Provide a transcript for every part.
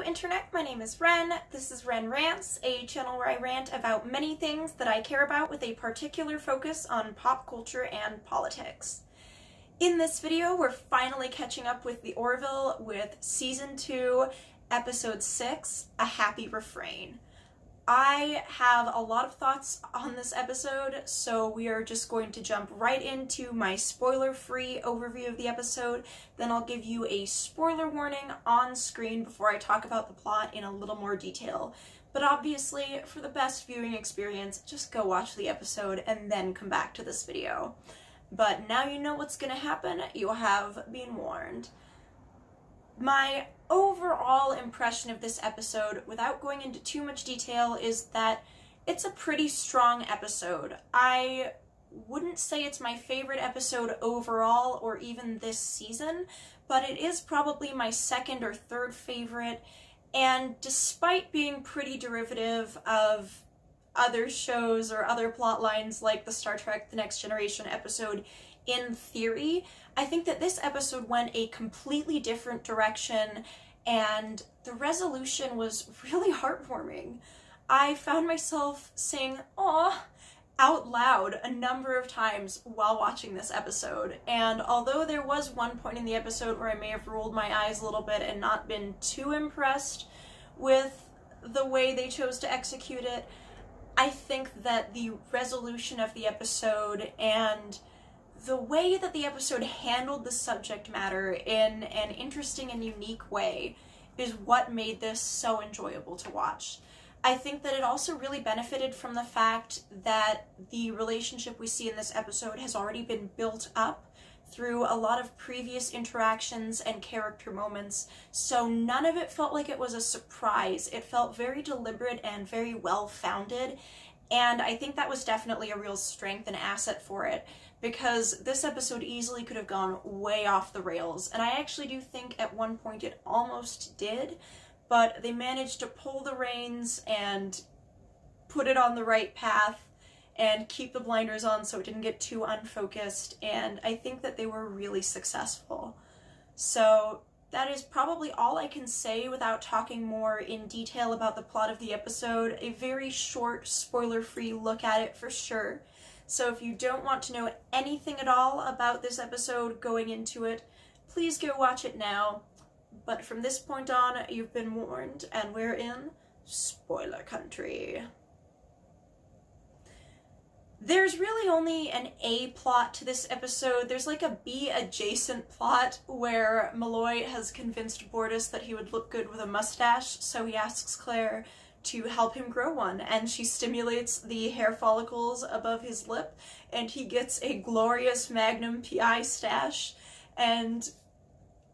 Hello Internet, my name is Ren. This is Rants, a channel where I rant about many things that I care about with a particular focus on pop culture and politics. In this video, we're finally catching up with the Orville with Season 2, Episode 6, A Happy Refrain. I have a lot of thoughts on this episode, so we are just going to jump right into my spoiler-free overview of the episode. Then I'll give you a spoiler warning on screen before I talk about the plot in a little more detail. But obviously, for the best viewing experience, just go watch the episode and then come back to this video. But now you know what's gonna happen, you have been warned. My overall impression of this episode, without going into too much detail, is that it's a pretty strong episode. I wouldn't say it's my favorite episode overall or even this season, but it is probably my second or third favorite, and despite being pretty derivative of other shows or other plot lines like the Star Trek The Next Generation episode, in theory, I think that this episode went a completely different direction and the resolution was really heartwarming. I found myself saying "aw" out loud a number of times while watching this episode, and although there was one point in the episode where I may have rolled my eyes a little bit and not been too impressed with the way they chose to execute it, I think that the resolution of the episode and the way that the episode handled the subject matter in an interesting and unique way is what made this so enjoyable to watch. I think that it also really benefited from the fact that the relationship we see in this episode has already been built up through a lot of previous interactions and character moments, so none of it felt like it was a surprise. It felt very deliberate and very well-founded, and I think that was definitely a real strength and asset for it, because this episode easily could have gone way off the rails, and I actually do think at one point it almost did, but they managed to pull the reins and put it on the right path and keep the blinders on so it didn't get too unfocused, and I think that they were really successful. So that is probably all I can say without talking more in detail about the plot of the episode. A very short, spoiler-free look at it for sure. So if you don't want to know anything at all about this episode going into it, please go watch it now. But from this point on, you've been warned, and we're in spoiler country. There's really only an A plot to this episode. There's like a B adjacent plot where Malloy has convinced Bortus that he would look good with a mustache, so he asks Claire to help him grow one, and she stimulates the hair follicles above his lip, and he gets a glorious Magnum PI stash, and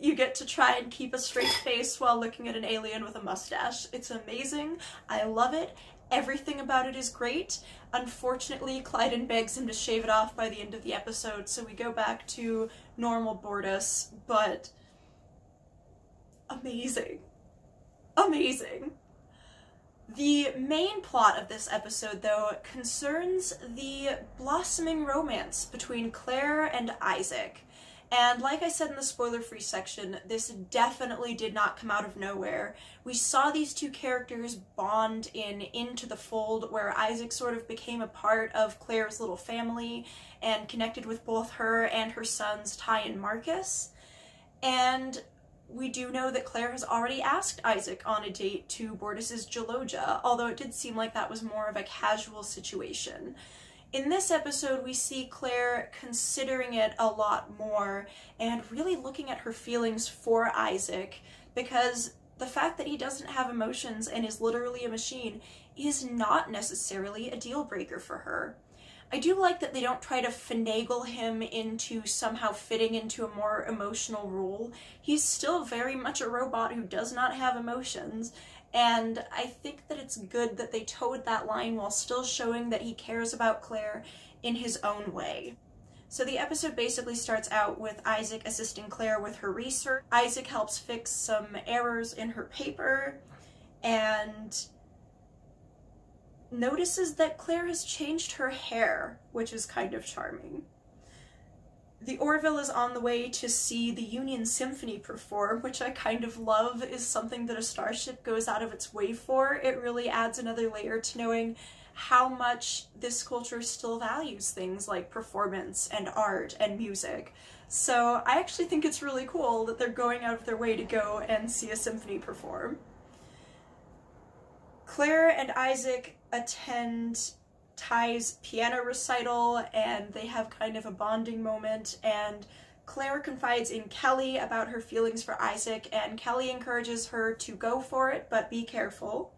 you get to try and keep a straight face while looking at an alien with a mustache. It's amazing. I love it. Everything about it is great. Unfortunately, Clyden begs him to shave it off by the end of the episode, so we go back to normal Bortus, but amazing. Amazing. The main plot of this episode, though, concerns the blossoming romance between Claire and Isaac. And like I said in the spoiler-free section, this definitely did not come out of nowhere. We saw these two characters bond in Into the Fold, where Isaac sort of became a part of Claire's little family and connected with both her and her sons, Ty and Marcus. And we do know that Claire has already asked Isaac on a date to Bortus's Gelogia, although it did seem like that was more of a casual situation. In this episode, we see Claire considering it a lot more and really looking at her feelings for Isaac, because the fact that he doesn't have emotions and is literally a machine is not necessarily a deal breaker for her. I do like that they don't try to finagle him into somehow fitting into a more emotional role. He's still very much a robot who does not have emotions, and I think that it's good that they towed that line while still showing that he cares about Claire in his own way. So the episode basically starts out with Isaac assisting Claire with her research. Isaac helps fix some errors in her paper, and notices that Claire has changed her hair, which is kind of charming. The Orville is on the way to see the Union Symphony perform, which I kind of love is something that a starship goes out of its way for. It really adds another layer to knowing how much this culture still values things like performance and art and music. So I actually think it's really cool that they're going out of their way to go and see a symphony perform. Claire and Isaac attend Ty's piano recital, and they have kind of a bonding moment, and Claire confides in Kelly about her feelings for Isaac, and Kelly encourages her to go for it, but be careful.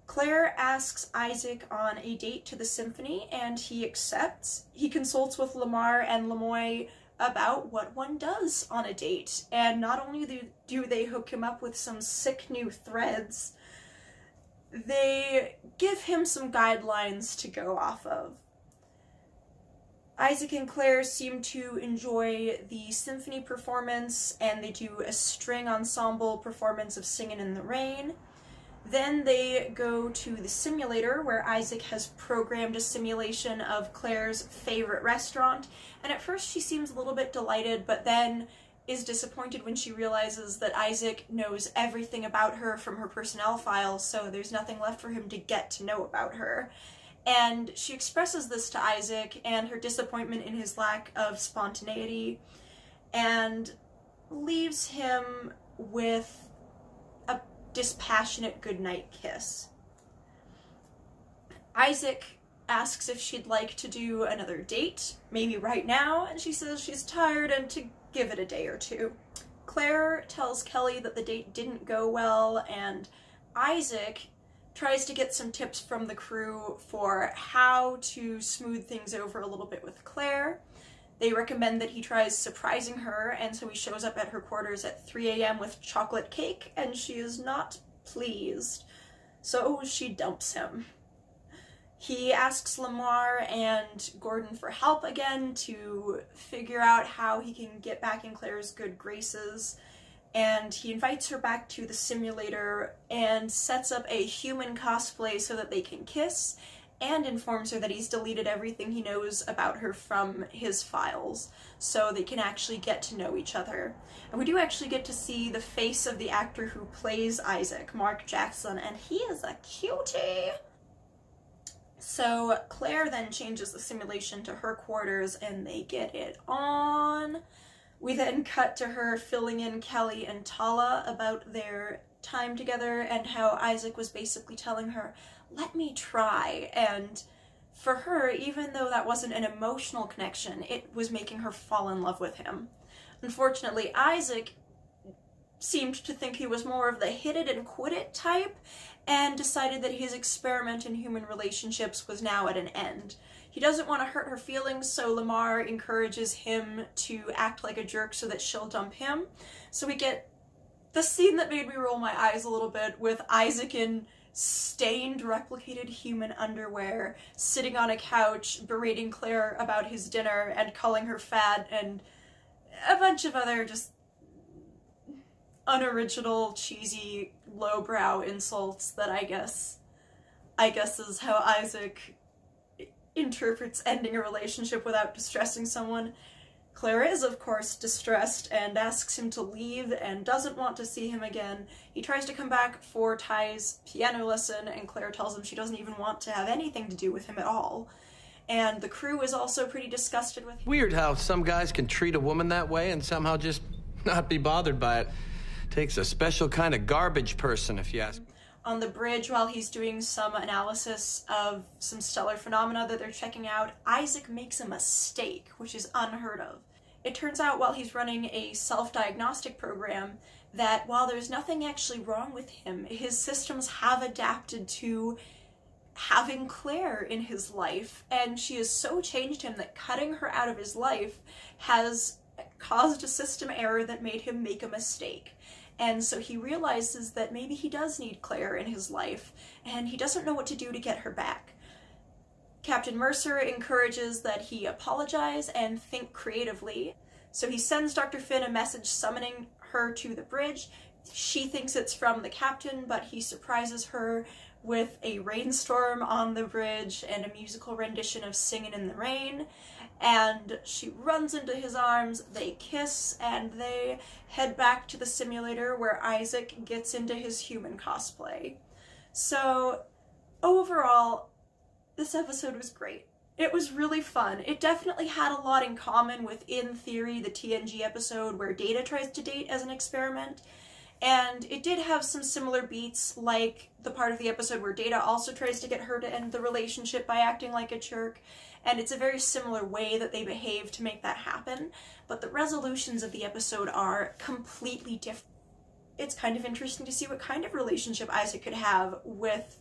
Claire asks Isaac on a date to the symphony, and he accepts. He consults with Lamar and Lemoy about what one does on a date, and not only do they hook him up with some sick new threads, they give him some guidelines to go off of. Isaac and Claire seem to enjoy the symphony performance, and they do a string ensemble performance of Singin' in the Rain. Then they go to the simulator, where Isaac has programmed a simulation of Claire's favorite restaurant, and at first she seems a little bit delighted, but then is disappointed when she realizes that Isaac knows everything about her from her personnel file, so there's nothing left for him to get to know about her. And she expresses this to Isaac and her disappointment in his lack of spontaneity, and leaves him with a dispassionate goodnight kiss. Isaac asks if she'd like to do another date, maybe right now, and she says she's tired and to give it a day or two. Claire tells Kelly that the date didn't go well, and Isaac tries to get some tips from the crew for how to smooth things over a little bit with Claire. They recommend that he tries surprising her, and so he shows up at her quarters at 3 a.m. with chocolate cake, and she is not pleased. So she dumps him. He asks Lamar and Gordon for help again to figure out how he can get back in Claire's good graces, and he invites her back to the simulator and sets up a human cosplay so that they can kiss, and informs her that he's deleted everything he knows about her from his files, so they can actually get to know each other. And we do actually get to see the face of the actor who plays Isaac, Mark Jackson, and he is a cutie! So Claire then changes the simulation to her quarters and they get it on. We then cut to her filling in Kelly and Tala about their time together and how Isaac was basically telling her, let me try. And for her, even though that wasn't an emotional connection, it was making her fall in love with him. Unfortunately, Isaac seemed to think he was more of the hit it and quit it type, and decided that his experiment in human relationships was now at an end. He doesn't want to hurt her feelings, so Lamar encourages him to act like a jerk so that she'll dump him. So we get the scene that made me roll my eyes a little bit, with Isaac in stained, replicated human underwear, sitting on a couch, berating Claire about his dinner and calling her fat, and a bunch of other just unoriginal, cheesy, lowbrow insults that I guess is how Isaac interprets ending a relationship without distressing someone. Claire is, of course, distressed and asks him to leave and doesn't want to see him again. He tries to come back for Ty's piano lesson, and Claire tells him she doesn't even want to have anything to do with him at all. And the crew is also pretty disgusted with him. Weird how some guys can treat a woman that way and somehow just not be bothered by it. Takes a special kind of garbage person, if you ask me. On the bridge, while he's doing some analysis of some stellar phenomena that they're checking out, Isaac makes a mistake, which is unheard of. It turns out while he's running a self-diagnostic program that while there's nothing actually wrong with him, his systems have adapted to having Claire in his life, and she has so changed him that cutting her out of his life has caused a system error that made him make a mistake. And so he realizes that maybe he does need Claire in his life, and he doesn't know what to do to get her back. Captain Mercer encourages that he apologize and think creatively, so he sends Dr. Finn a message summoning her to the bridge. She thinks it's from the captain, but he surprises her with a rainstorm on the bridge and a musical rendition of Singin' in the Rain. and she runs into his arms, they kiss, and they head back to the simulator where Isaac gets into his human cosplay. So overall, this episode was great. It was really fun. It definitely had a lot in common with, in theory, the TNG episode where Data tries to date as an experiment. And it did have some similar beats, like the part of the episode where Data also tries to get her to end the relationship by acting like a jerk. And it's a very similar way that they behave to make that happen. But the resolutions of the episode are completely different. It's kind of interesting to see what kind of relationship Isaac could have with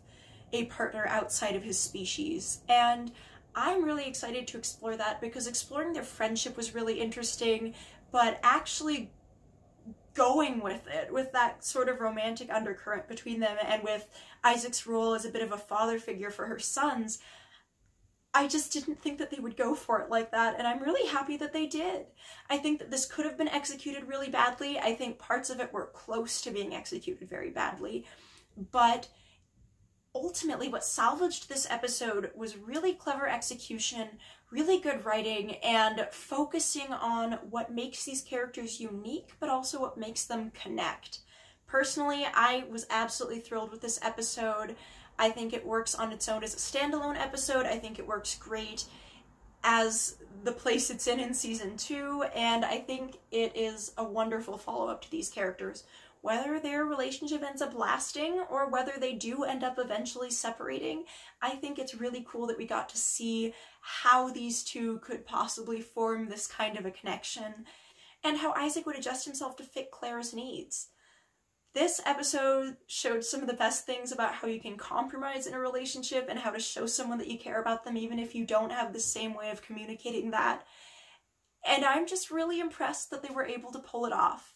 a partner outside of his species. And I'm really excited to explore that, because exploring their friendship was really interesting, but actually going with it, with that sort of romantic undercurrent between them, and with Isaac's role as a bit of a father figure for her sons, I just didn't think that they would go for it like that, and I'm really happy that they did. I think that this could have been executed really badly. I think parts of it were close to being executed very badly, but ultimately what salvaged this episode was really clever execution, really good writing, and focusing on what makes these characters unique, but also what makes them connect. Personally, I was absolutely thrilled with this episode. I think it works on its own as a standalone episode. I think it works great as the place it's in season 2, and I think it is a wonderful follow-up to these characters. Whether their relationship ends up lasting or whether they do end up eventually separating, I think it's really cool that we got to see how these two could possibly form this kind of a connection, and how Isaac would adjust himself to fit Claire's needs. This episode showed some of the best things about how you can compromise in a relationship and how to show someone that you care about them even if you don't have the same way of communicating that. And I'm just really impressed that they were able to pull it off.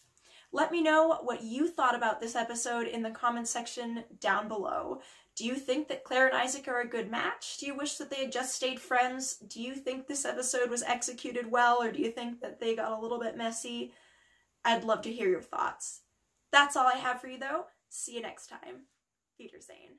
Let me know what you thought about this episode in the comments section down below. Do you think that Claire and Isaac are a good match? Do you wish that they had just stayed friends? Do you think this episode was executed well, or do you think that they got a little bit messy? I'd love to hear your thoughts. That's all I have for you though. See you next time. Wiedersehen.